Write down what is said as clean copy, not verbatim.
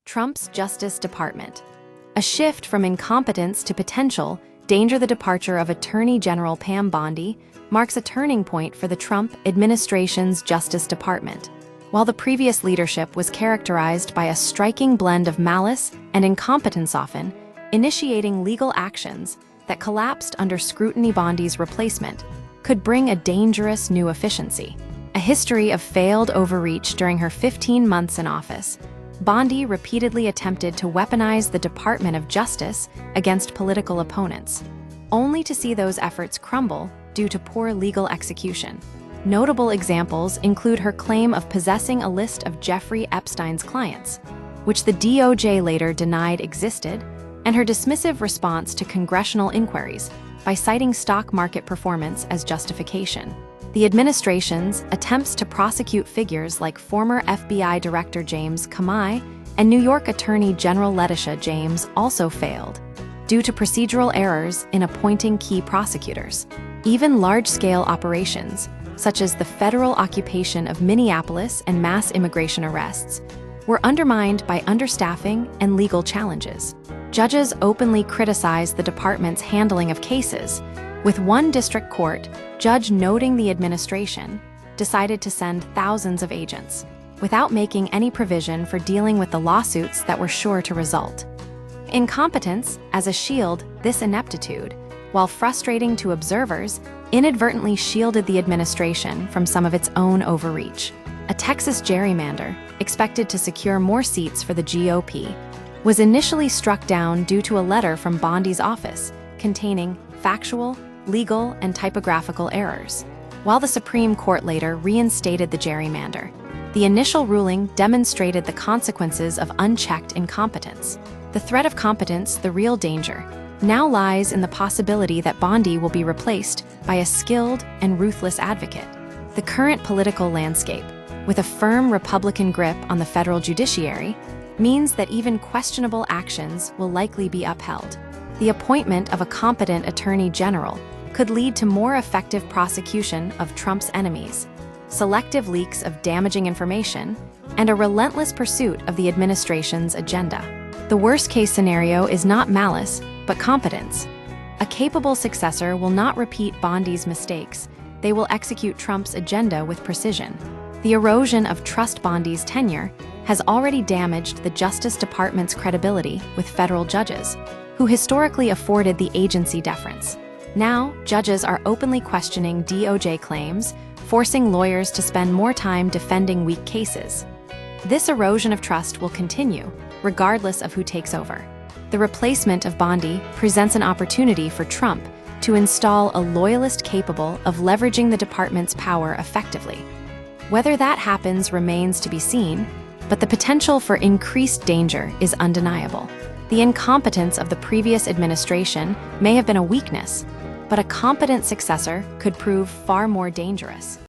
Trump's Justice Department. A shift from incompetence to potential danger. The departure of Attorney General Pam Bondi marks a turning point for the Trump administration's Justice Department. While the previous leadership was characterized by a striking blend of malice and incompetence, often initiating legal actions that collapsed under scrutiny, Bondi's replacement could bring a dangerous new efficiency. A history of failed overreach during her 15 months in office, Bondi repeatedly attempted to weaponize the Department of Justice against political opponents, only to see those efforts crumble due to poor legal execution. Notable examples include her claim of possessing a list of Jeffrey Epstein's clients, which the DOJ later denied existed, and her dismissive response to congressional inquiries by citing stock market performance as justification. The administration's attempts to prosecute figures like former FBI Director James Comey and New York Attorney General Letitia James also failed due to procedural errors in appointing key prosecutors. Even large-scale operations, such as the federal occupation of Minneapolis and mass immigration arrests, were undermined by understaffing and legal challenges. Judges openly criticized the department's handling of cases, with one district court judge noting the administration decided to send thousands of agents, without making any provision for dealing with the lawsuits that were sure to result. Incompetence, as a shield, this ineptitude, while frustrating to observers, inadvertently shielded the administration from some of its own overreach. A Texas gerrymander, expected to secure more seats for the GOP, was initially struck down due to a letter from Bondi's office containing factual, legal, and typographical errors. While the Supreme Court later reinstated the gerrymander, the initial ruling demonstrated the consequences of unchecked incompetence. The threat of competence, the real danger, now lies in the possibility that Bondi will be replaced by a skilled and ruthless advocate. The current political landscape, with a firm Republican grip on the federal judiciary, means that even questionable actions will likely be upheld. The appointment of a competent attorney general could lead to more effective prosecution of Trump's enemies, selective leaks of damaging information, and a relentless pursuit of the administration's agenda. The worst-case scenario is not malice, but competence. A capable successor will not repeat Bondi's mistakes. They will execute Trump's agenda with precision. The erosion of trust. Bondi's tenure has already damaged the Justice Department's credibility with federal judges, who historically afforded the agency deference. Now, judges are openly questioning DOJ claims, forcing lawyers to spend more time defending weak cases. This erosion of trust will continue, regardless of who takes over. The replacement of Bondi presents an opportunity for Trump to install a loyalist capable of leveraging the department's power effectively. Whether that happens remains to be seen, but the potential for increased danger is undeniable. The incompetence of the previous administration may have been a weakness, but a competent successor could prove far more dangerous.